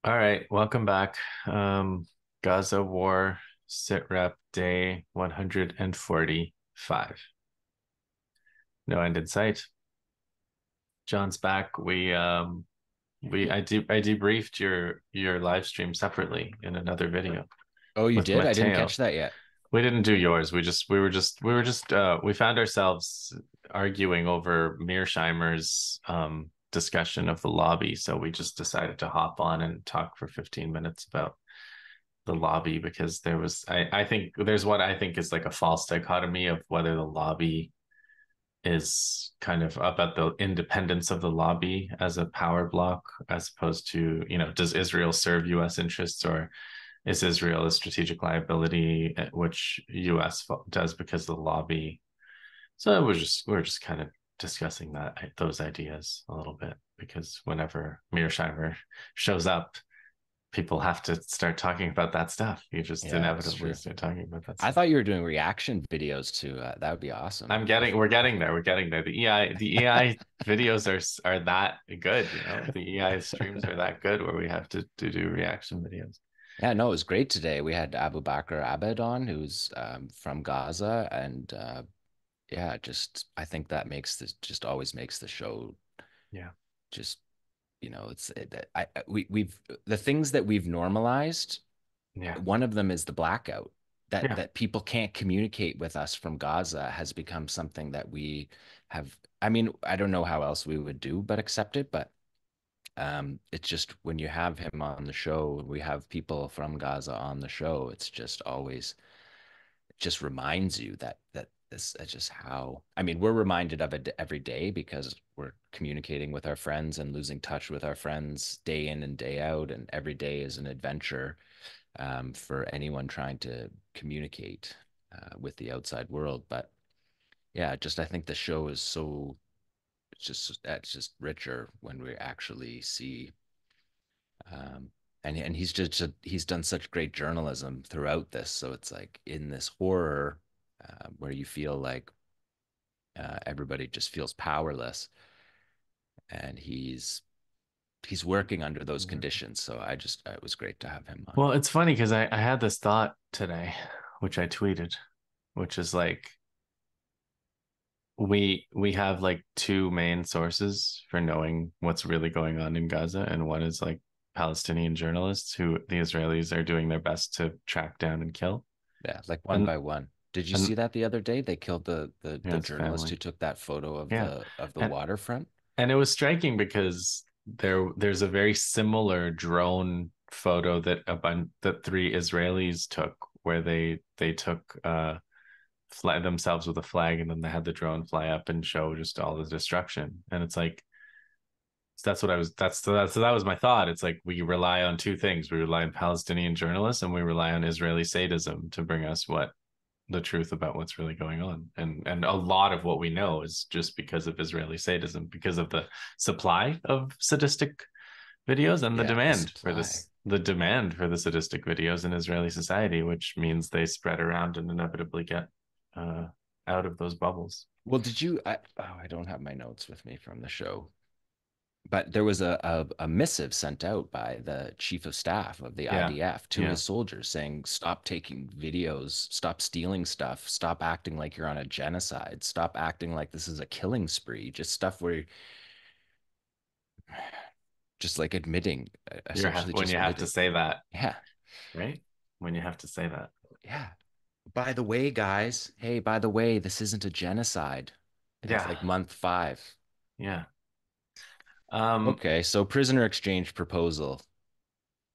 All right, welcome back. Gaza War Sit Rep Day 145. No end in sight. John's back. I debriefed your live stream separately in another video Oh, you with did? I didn't Mateo. catch that yet. We didn't do yours. We found ourselves arguing over Mearsheimer's discussion of the lobby. So we just decided to hop on and talk for 15 minutes about the lobby because I think there's what I think is like a false dichotomy of whether the lobby is kind of about the independence of the lobby as a power block as opposed to, does Israel serve US interests, or is Israel a strategic liability, which US does because of the lobby. So we're just kind of discussing those ideas a little bit, because whenever Mearsheimer shows up, people have to start talking about that stuff. You just Yeah, it's inevitably true. start talking about that I stuff. thought you were doing reaction videos too. That would be awesome. We're getting there. We're getting there. The EI videos are that good, The EI streams are that good where we have to do reaction videos. Yeah, no, it was great today. We had Abu Bakr Abed on, who's from Gaza, and yeah, just I think that makes this just always makes the show Yeah. just it's we've the things that we've normalized. Yeah. One of them is the blackout. That Yeah. that people can't communicate with us from Gaza has become something that we have. I mean, I don't know how else we would do but accept it, but it's just when you have him on the show, we have people from Gaza on the show, it's just always it just reminds you that this is just how, I mean, we're reminded of it every day because we're communicating with our friends and losing touch with our friends day in and day out, and every day is an adventure for anyone trying to communicate with the outside world. But yeah, just I think the show is so it's just richer when we actually see um, and he's done such great journalism throughout this. So it's like in this horror where you feel like everybody just feels powerless, and he's working under those conditions. So it was great to have him on. Well, it's funny because I had this thought today, which I tweeted, which is like we have like two main sources for knowing what's really going on in Gaza, and one is like Palestinian journalists who the Israelis are doing their best to track down and kill. Yeah, like one And by one. Did you see and that the other day? They killed the his journalist who family. took that photo Yeah. of the And waterfront. and it was striking because there's a very similar drone photo that three Israelis took, where they took fly themselves with a flag, and then they had the drone fly up and show just all the destruction. And it's like, that's what I was that's that was my thought. It's like we rely on two things. We rely on Palestinian journalists, and we rely on Israeli sadism to bring us what the truth about what's really going on. And a lot of what we know is just because of Israeli sadism, because of the supply of sadistic videos and Yeah, the supply. the demand for the sadistic videos in Israeli society, which means they spread around and inevitably get uh, out of those bubbles. Well, I don't have my notes with me from the show, but there was a missive sent out by the chief of staff of the Yeah, IDF to yeah. his soldiers saying, stop taking videos, stop stealing stuff, stop acting like you're on a genocide, stop acting like this is a killing spree, just stuff where just like admitting, essentially When just you have to admitting. say that, Yeah, right? When you have to say that. yeah. By the way, guys, hey, by the way, this isn't a genocide. And it's Yeah, like month five. yeah. Um, Okay, so prisoner exchange proposal.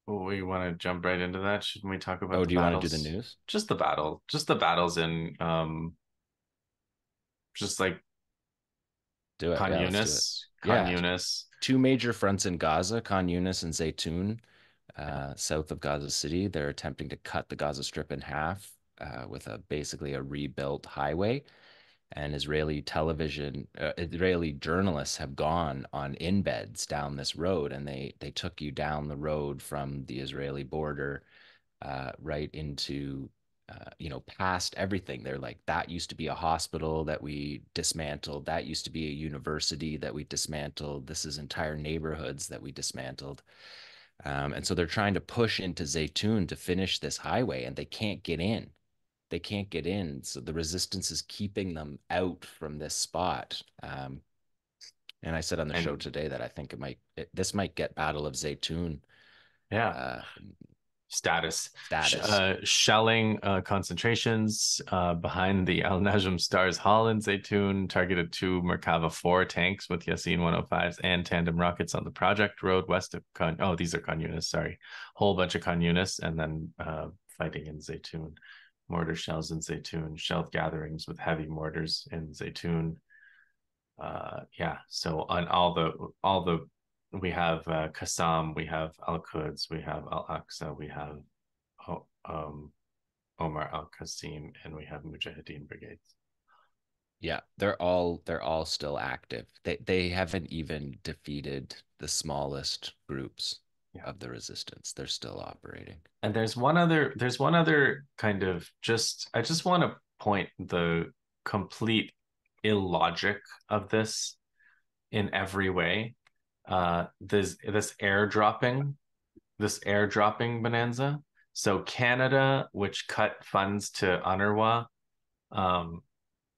we want to jump right into that. Shouldn't we talk about Oh, the do you want to do the battles? news? Just the battles in just like Do it. Yeah, let's do it. Khan Yeah, Yunis. two major fronts in Gaza, Khan Yunis and Zaytun, south of Gaza City. They're attempting to cut the Gaza Strip in half with basically a rebuilt highway. And Israeli journalists have gone on embeds down this road, and they took you down the road from the Israeli border right into past everything. They're like, that used to be a hospital that we dismantled. That used to be a university that we dismantled. This is entire neighborhoods that we dismantled. And so they're trying to push into Zaytun to finish this highway, and they can't get in. They can't get in. So the resistance is keeping them out from this spot. And I said on the show And today that I think this might get Battle of Zaytun yeah, uh, status. status. Shelling concentrations behind the Al Najm Stars Hall in Zaytun targeted two Merkava 4 tanks with Yasin 105s and tandem rockets on the project road west of these are Khan Yunis, sorry. Whole bunch of Khan Yunis, and then fighting in Zaytun. Mortar shells in Zaytun, shell gatherings with heavy mortars in Zaytun. Yeah, so on all the we have Qassam, we have Al Quds, we have Al Aqsa, we have um, Omar Al Qasim, and we have Mujahideen brigades. Yeah, they're all still active. They haven't even defeated the smallest groups Yeah, of the resistance. They're still operating. and there's one other kind of just I just want to point the complete illogic of this in every way. This airdropping bonanza. So Canada, which cut funds to UNRWA, um,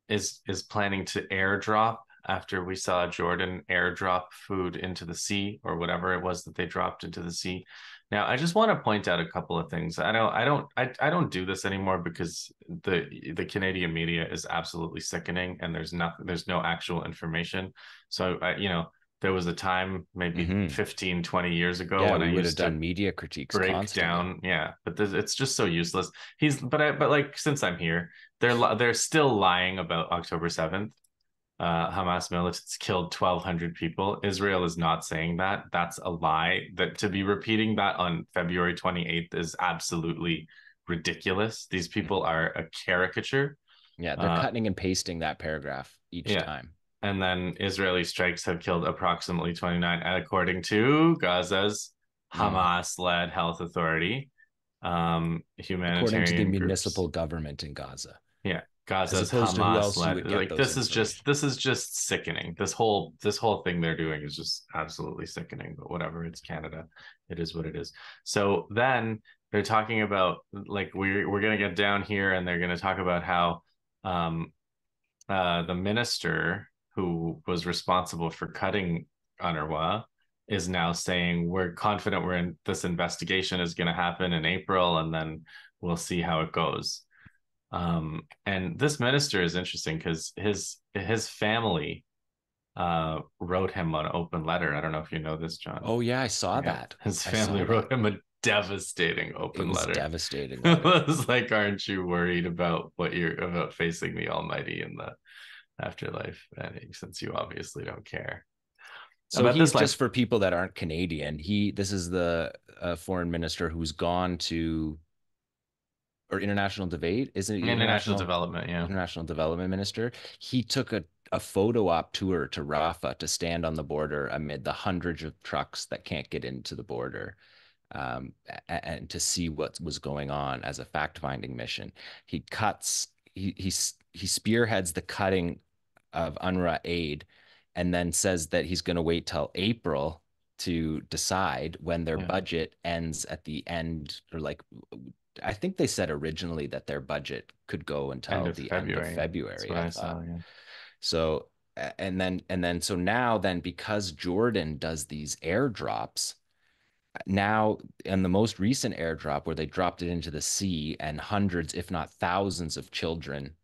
is planning to airdrop after we saw Jordan airdrop food into the sea or whatever it was that they dropped into the sea. Now, I just want to point out a couple of things. I don't do this anymore because the Canadian media is absolutely sickening and there's no actual information. So there was a time maybe Hmm. 15, 20 years ago Yeah, when I we would have used to done media critiques break constantly. down. Yeah, but it's just so useless. But like since I'm here, they're still lying about October 7th. Hamas militants killed 1,200 people. Israel is not saying that. That's a lie. That to be repeating that on February 28th is absolutely ridiculous. These people are a caricature. Yeah, they're Uh, cutting and pasting that paragraph each yeah, time. and then Israeli strikes have killed approximately 29, according to Gaza's Mm. Hamas-led health authority, According to the humanitarian groups. municipal government in Gaza, Yeah, as Gaza's opposed to who else you Hamas-led. would get Like those this information. is just sickening. This whole thing they're doing is just absolutely sickening. But whatever, it's Canada. It is what it is. So then they're talking about like we're gonna get down here, and they're gonna talk about how um the minister who was responsible for cutting UNRWA is now saying we're confident this investigation is going to happen in April, and then we'll see how it goes. And this minister is interesting because his family wrote him an open letter. I don't know if you know this, John. Oh yeah, I saw Yeah, that. his I family saw that. wrote him a devastating It open was a letter. devastating It letter. was like, aren't you worried about what you're about facing the Almighty in the afterlife, since you obviously don't care So about he's this just life. for people that aren't Canadian. This is the foreign minister who's gone to or international debate. Isn't it International development, yeah. international development minister? He took a photo op tour to Rafah to stand on the border amid the hundreds of trucks that can't get into the border. And to see what was going on as a fact-finding mission. He cuts, he spearheads the cutting of UNRWA aid, and then says that he's going to wait till April to decide when their Yeah, budget ends at the end, or like I think they said originally that their budget could go end until of the end of February. That's February, what I I thought. saw. Yeah, So and then so now then because Jordan does these airdrops, now in the most recent airdrop where they dropped it into the sea and hundreds if not thousands of children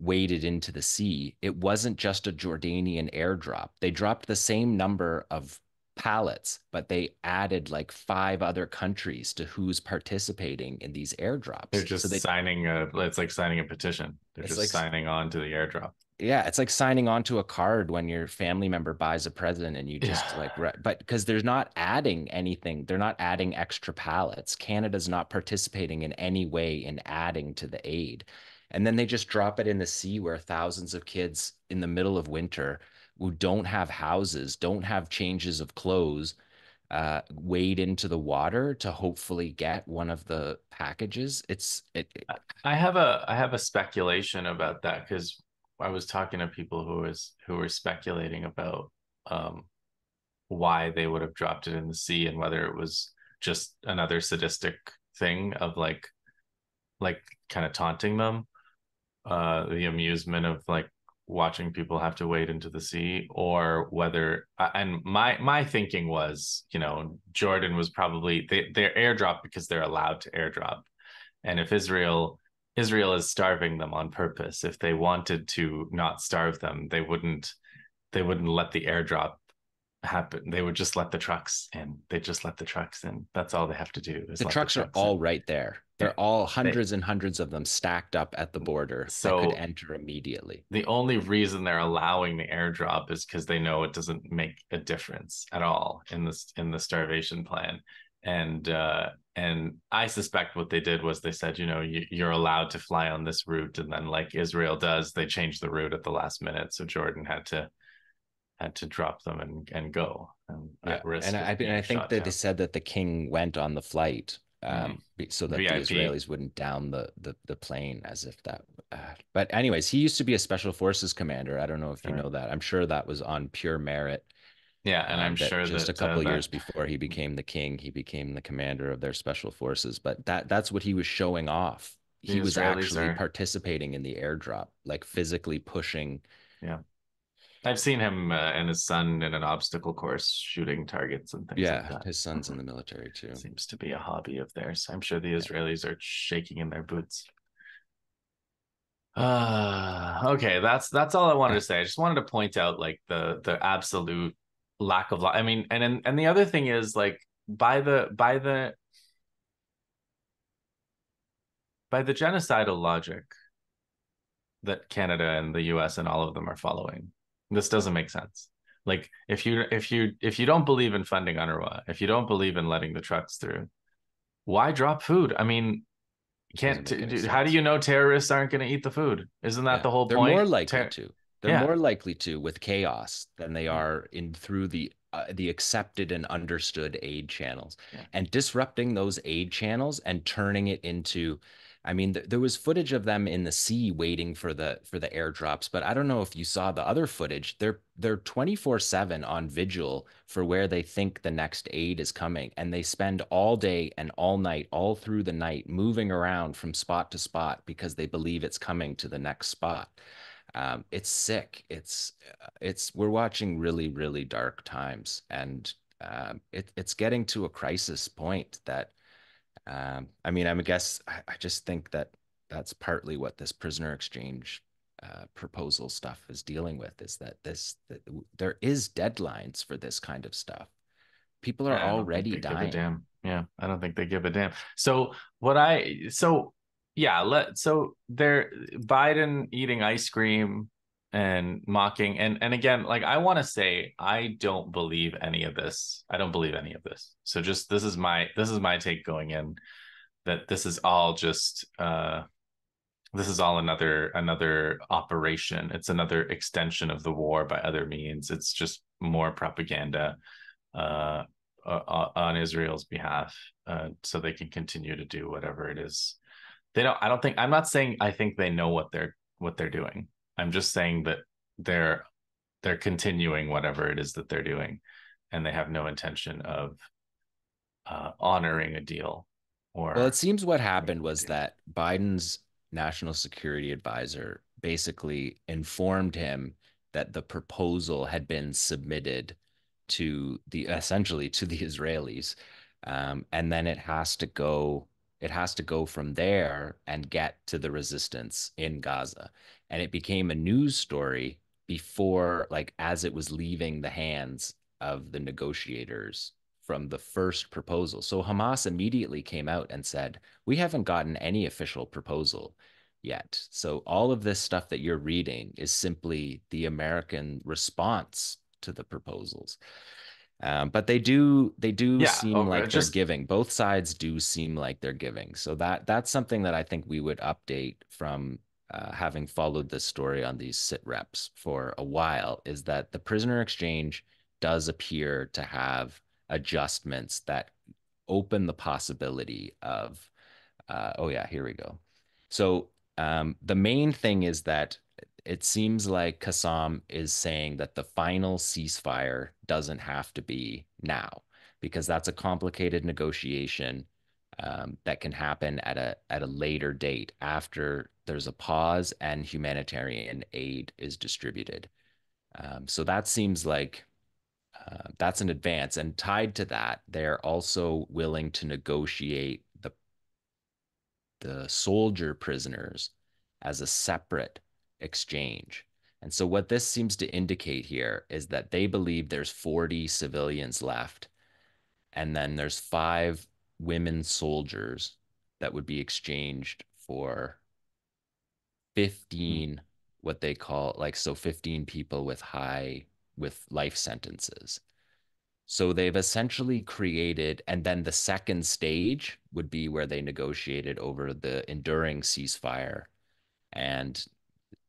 waded into the sea, it wasn't just a Jordanian airdrop. They dropped the same number of pallets, but they added like five other countries to who's participating in these they're airdrops. So just they signing a. It's like signing a petition. They're it's just like signing on to the airdrop. yeah, it's like signing on to a card when your family member buys a present and you Yeah, just like, but because they're not adding anything, they're not adding extra pallets. Canada's not participating in any way in adding to the aid. And then they just drop it in the sea where thousands of kids in the middle of winter who don't have houses, don't have changes of clothes, wade into the water to hopefully get one of the packages. I have a speculation about that because I was talking to people who were speculating about um why they would have dropped it in the sea and whether it was just another sadistic thing of like kind of taunting them, the amusement of like watching people have to wade into the sea, or whether and my thinking was, you know, Jordan was probably they're airdrop because they're allowed to airdrop. And if Israel is starving them on purpose, if they wanted to not starve them, they wouldn't let the airdrop happen. They would just let the trucks in. They just let the trucks in. That's all they have to do is The let the trucks are trucks in. all right there. Yeah. They're all They hundreds and hundreds of them stacked up at the border that could so enter immediately. the only reason they're allowing the airdrop is because they know it doesn't make a difference at all in the starvation plan. And I suspect what they did was they said, you know, you're allowed to fly on this route, and then like Israel does, they changed the route at the last minute, so Jordan had to drop them and go Yeah, at and risk of I being think shot that they down. said that the king went on the flight, Mm. so that the VIP. Israelis wouldn't down the plane as if that. But anyways, he used to be a special forces commander. I don't know if you Right. know that. I'm sure that was on pure merit. Yeah, and I'm That sure just a that couple years that before he became the king, he became the commander of their special forces. But that's what he was showing off. the He was Israelis actually are, participating in the airdrop, like physically pushing. yeah. I've seen him and his son in an obstacle course shooting targets and things like Yeah, that. his son's in the military too. Seems to be a hobby of theirs. I'm sure the Yeah. Israelis are shaking in their boots. Okay, that's all I wanted to say. I just wanted to point out like the absolute lack of I mean, and the other thing is like by the genocidal logic that Canada and the US and all of them are following, this doesn't make sense. Like if you don't believe in funding UNRWA, if you don't believe in letting the trucks through, why drop food? I mean, It doesn't make any how do sense. you know terrorists aren't going to eat the food? Isn't that Yeah, the whole they're more point? likely to. They're Yeah. more likely to with chaos than they Yeah. are in through the accepted and understood aid channels, Yeah. and disrupting those aid channels and turning it into. I mean, there was footage of them in the sea waiting for the airdrops, but I don't know if you saw the other footage. They're 24/7 on vigil for where they think the next aid is coming, and they spend all day and all night, all through the night, moving around from spot to spot because they believe it's coming to the next spot. It's sick. It's we're watching really, really dark times, and it's getting to a crisis point that I mean, I guess I just think that that's partly what this prisoner exchange proposal stuff is dealing with, is that there is deadlines for this kind of stuff. People are I don't think already they give a dying. damn. Yeah, I don't think they give a damn. So yeah, so they're Biden eating ice cream and mocking and again, like I want to say I don't believe any of this. I don't believe any of this. So just this is my take going in, that this is all just this is all another operation. It's another extension of the war by other means. It's just more propaganda uh, on Israel's behalf, so they can continue to do whatever it is. They don't. I don't think. I'm not saying I think they know what they're doing. I'm just saying that they're they're continuing whatever it is that they're doing, and they have no intention of honoring a deal Well, it or seems what happened making a was deal. that Biden's national security advisor basically informed him that the proposal had been submitted to the essentially to the Israelis, and then it has to go from there and get to the resistance in Gaza, and it became a news story before, like as it was leaving the hands of the negotiators from the first proposal. So Hamas immediately came out and said, we haven't gotten any official proposal yet. So all of this stuff that you're reading is simply the American response to the proposals. But they do Yeah. seem Oh, like they're just giving. Both sides do seem like they're giving. So that's something that I think we would update from having followed this story on these sit reps for a while, is that the prisoner exchange does appear to have adjustments that open the possibility of, oh yeah, here we go. So the main thing is that it seems like Qassam is saying that the final ceasefire doesn't have to be now because that's a complicated negotiation that can happen at a later date after there's a pause and humanitarian aid is distributed. So that seems like that's an advance. And tied to that, they're also willing to negotiate the soldier prisoners as a separate exchange. And so what this seems to indicate here is that they believe there's 40 civilians left, and then there's 5 women soldiers that would be exchanged for 15, what they call like, so 15 people with life sentences. So they've essentially created, and then the second stage would be where they negotiated over the enduring ceasefire and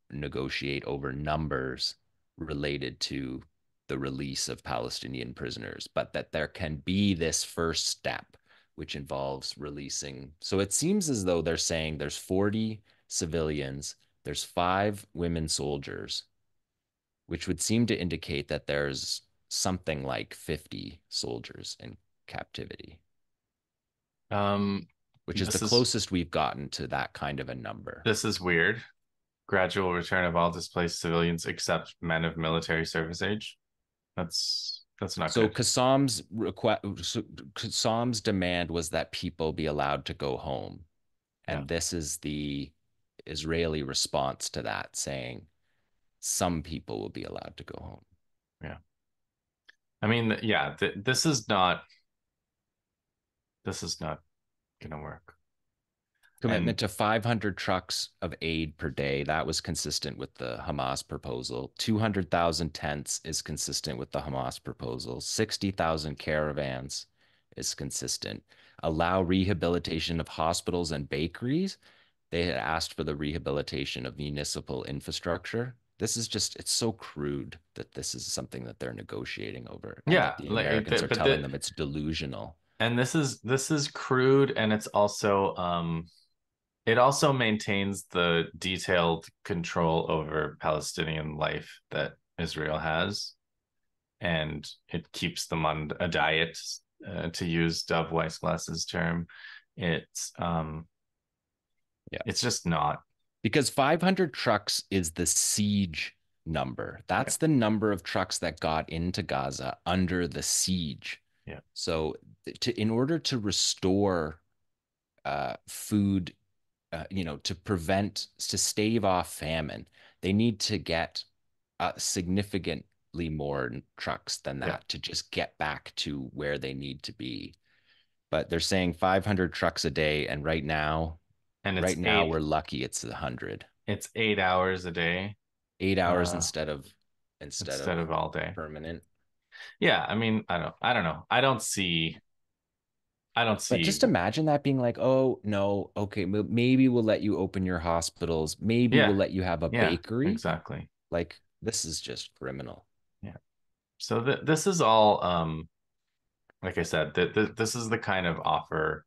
negotiate over numbers related to the release of Palestinian prisoners, but that there can be this first step, which involves releasing. So it seems as though they're saying there's 40 civilians, there's 5 women soldiers, which would seem to indicate that there's something like 50 soldiers in captivity, Um, which is the this is closest we've gotten to that kind of a number. this is weird. Gradual return of all displaced civilians except men of military service age. That's not So good. Qassam's request, Qassam's demand was that people be allowed to go home, Yeah, and this is the Israeli response to that, saying some people will be allowed to go home. yeah. I mean, yeah, this is not gonna work. Commitment And to 500 trucks of aid per day. That was consistent with the Hamas proposal. 200,000 tents is consistent with the Hamas proposal. 60,000 caravans is consistent. Allow rehabilitation of hospitals and bakeries. They had asked for the rehabilitation of municipal infrastructure. This is just, it's so crude that this is something that they're negotiating over and yeah, that the like, Americans are but telling them it's delusional. and this is crude, and it's also it also maintains the detailed control over Palestinian life that Israel has, and it keeps them on a diet, to use Dov Weissglass's term. It's Yeah. it's just not. Because 500 trucks is the siege number. Yeah, That's the number of trucks that got into Gaza under the siege. yeah, So, in order to restore food, to stave off famine, they need to get significantly more trucks than yeah. that to just get back to where they need to be. But they're saying 500 trucks a day, and And right now we're lucky it's 100. it's 8 hours a day, 8 hours uh, instead of instead of all day. permanent. Yeah, I mean, I don't know. I don't But see. just imagine that being like, oh no, okay, maybe we'll let you open your hospitals, maybe we'll Yeah, let you have a yeah, bakery. exactly. Like this is just criminal. Yeah. So this is all, like I said, this is the kind of offer,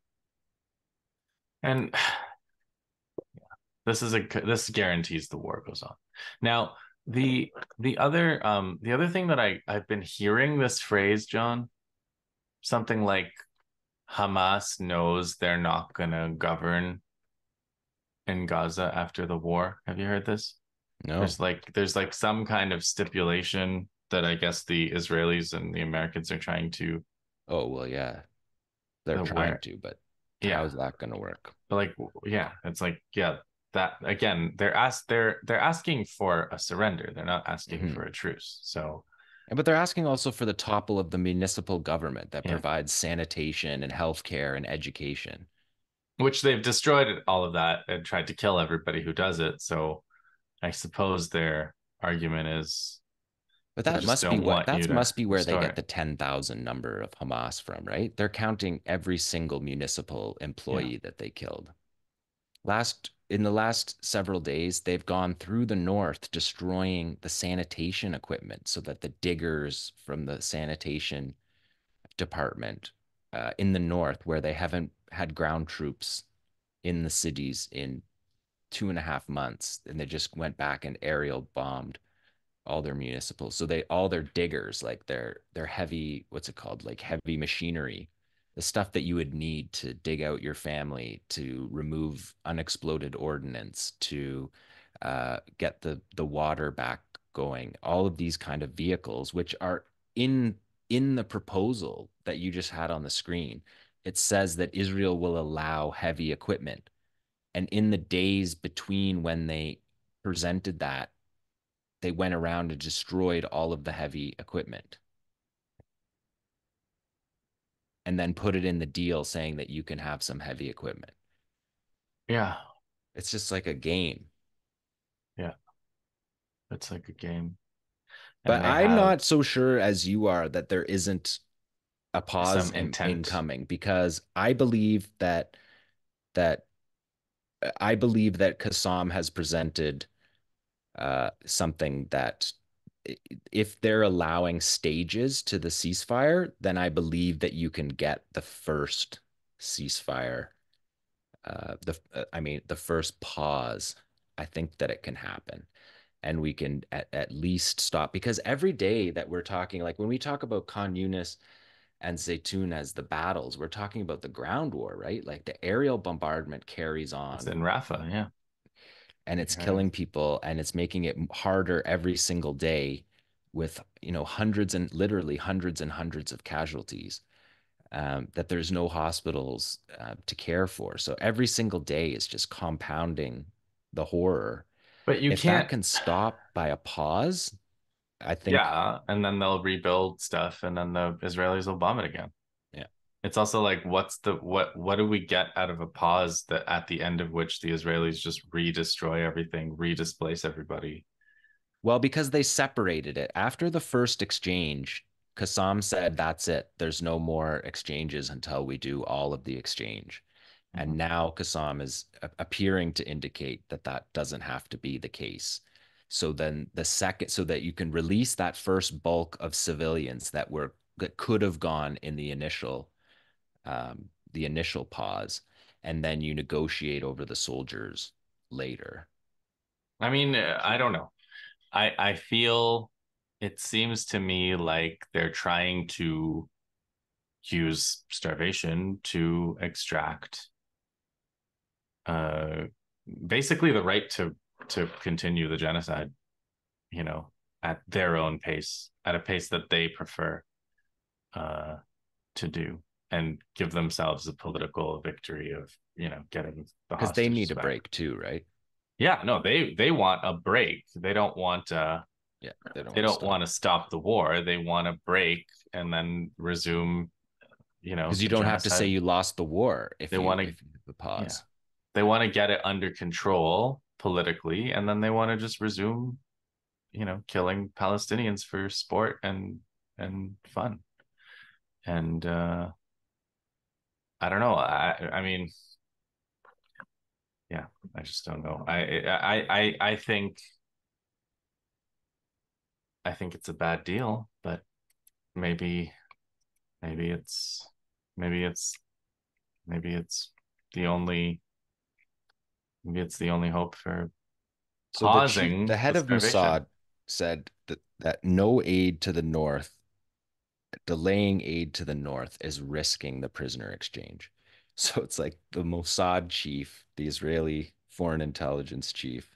and this guarantees the war goes on. Now, the other thing that I've been hearing this phrase, John, something like Hamas knows they're not gonna govern in Gaza after the war. Have you heard this? No. There's like some kind of stipulation that I guess the Israelis and the Americans are trying to, Oh well, yeah, they're trying where, to, but yeah, how's that going to work? but like, yeah, it's like, yeah, that again, they're asking for a surrender. They're not asking for Hmm. a truce. So But they're asking also for the topple of the municipal government that yeah, provides sanitation and healthcare and education. which they've destroyed all of that and tried to kill everybody who does it. So I suppose their argument is, But we that just must be don't what want you that to must be where they restore get it. the 10,000 number of Hamas from, right? They're counting every single municipal Yeah. employee that they killed. Last in the last several days, they've gone through the north destroying the sanitation equipment so that the diggers from the sanitation department in the north where they haven't had ground troops in the cities in 2.5 months, and they just went back and aerial bombed all their municipals. So they all their diggers, like their heavy, what's it called, like heavy machinery, the stuff that you would need to dig out your family, to remove unexploded ordnance, to get the water back going. All of these kind of vehicles, which are in in the proposal that you just had on the screen, it says that Israel will allow heavy equipment. And in the days between when they presented that, they went around and destroyed all of the heavy equipment and then put it in the deal saying that you can have some heavy equipment. Yeah. It's just like a game. Yeah. It's like a game. But And they I'm have not so sure as you are that there isn't a pause some intent. incoming, because that I believe that Kassam has presented something that, if they're allowing stages to the ceasefire, then I believe that you can get the first ceasefire. I mean, the first pause. I think that it can happen, and we can at least stop, because every day that we're talking, like when we talk about Khan Yunis and Zaytun as the battles, we're talking about the ground war, right? Like the aerial bombardment carries It's on, in Rafa, yeah. and it's Right. killing people, and it's making it harder every single day with, hundreds and literally hundreds and hundreds of casualties, that there's no hospitals to care for. So every single day is just compounding the horror. But you If that can't, can stop by a pause, I think, yeah, and then they'll rebuild stuff and then the Israelis will bomb it again. yeah. It's also like what do we get out of a pause that at the end of which the Israelis just re-destroy everything, redisplace everybody? Well, because they separated it. After the first exchange, Kassam said, that's it. There's no more exchanges until we do all of the exchange. Mhm. And now Kassam is appearing to indicate that that doesn't have to be the case. So then the second, so that you can release that first bulk of civilians that could have gone in the initial pause, and then you negotiate over the soldiers later. I mean, I don't know. I feel it seems to me like they're trying to use starvation to extract uh basically the right to continue the genocide, you know, at their own pace, at a pace that they prefer uh to do, and give themselves a political victory of, getting the Because they hostages need a back. break too, right? Yeah, no, they want a break. Yeah, they don't They want to don't stop. want to stop the war. They want a break and then resume, Because you the don't have to say genocide. you lost the war They want to, if you have the yeah, pause. they want to get it under control politically, and then they want to just resume, killing Palestinians for sport and fun. And I don't know. I mean, yeah, I just don't know. I think it's a bad deal, but maybe maybe it's maybe it's maybe it's the only maybe it's the only hope for So the pausing the head of starvation. Mossad said that no aid to the north, delaying aid to the north is risking the prisoner exchange. So it's like the Mossad chief, the Israeli foreign intelligence chief,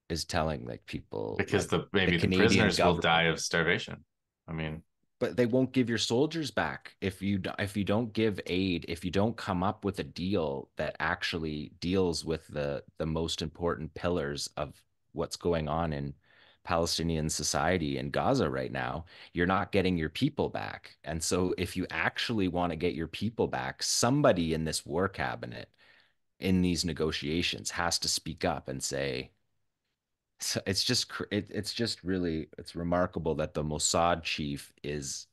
is telling like people Because like the the maybe the Canadian prisoners will die government, of starvation. I mean, but they won't give your soldiers back if you don't give aid, if you don't come up with a deal that actually deals with the most important pillars of what's going on in Palestinian society in Gaza right now. You're not getting your people back. And so if you actually want to get your people back, somebody in this war cabinet in these negotiations has to speak up and say, so it's just really, it's remarkable that the Mossad chief is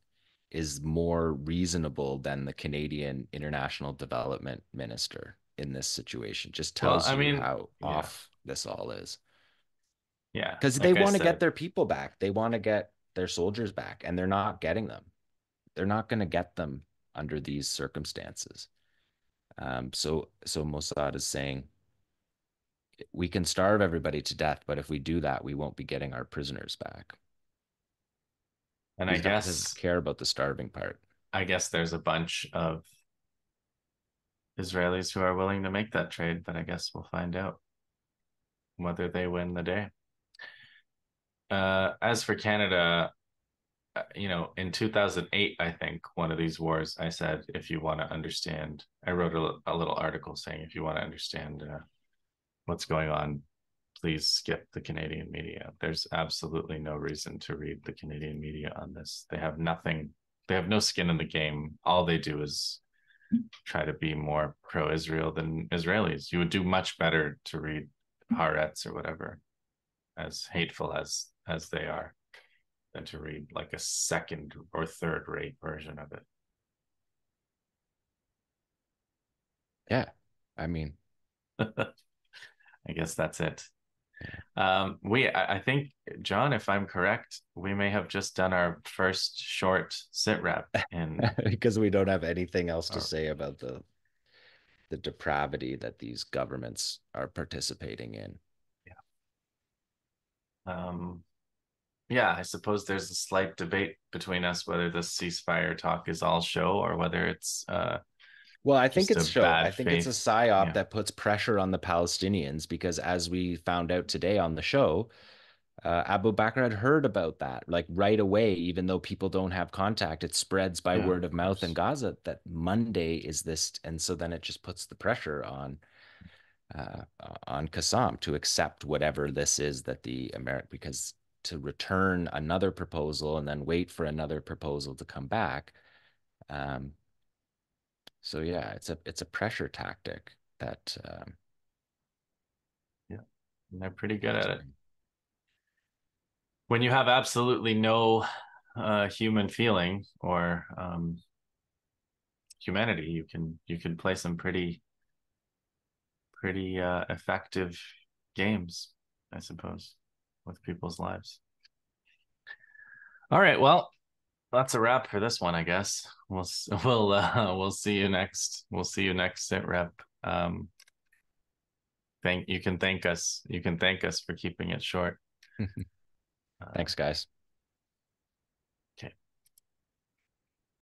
more reasonable than the Canadian International Development Minister in this situation. Just well, tells I you mean, how yeah, off this all is. yeah. Because they Like I want to get said, their people back. They want to get their soldiers back, and they're not getting them. they're not going to get them under these circumstances. So Mossad is saying we can starve everybody to death, but if we do that, we won't be getting our prisoners back. And He's not doesn't care about the starving part. I guess there's a bunch of Israelis who are willing to make that trade, but I guess we'll find out whether they win the day. As for Canada, in 2008, I think one of these wars, I said, if you want to understand, I wrote a little article saying, if you want to understand what's going on, please skip the Canadian media. There's absolutely no reason to read the Canadian media on this. They have nothing, they have no skin in the game. All they do is try to be more pro-Israel than Israelis. You would do much better to read Haaretz or whatever, as hateful as they are, than to read like a second or third rate version of it. Yeah. I mean, I guess that's it. I think, Jon, if I'm correct, we may have just done our first short sit rep in because we don't have anything else to say about the depravity that these governments are participating in. Yeah, I suppose there's a slight debate between us whether the ceasefire talk is all show or whether it's well, I think just a it's show. I bad think it's a faith. psyop Yeah, that puts pressure on the Palestinians because, as we found out today on the show, Abu Bakr had heard about that like right away, even though people don't have contact. It spreads by yeah, word of of mouth in course. Gaza that Monday is this, and so then it just puts the pressure on Qassam to accept whatever this is that the American, because to return another proposal and then wait for another proposal to come back. Um, so yeah, it's a pressure tactic that Yeah, and they're pretty good at it. When you have absolutely no human feeling or humanity, you can play some pretty effective games, I suppose, with people's lives. All right, well, that's a wrap for this one, I guess. We'll see you next. We'll see you next sit rep. Thank you can thank us. You can thank us for keeping it short. thanks, guys.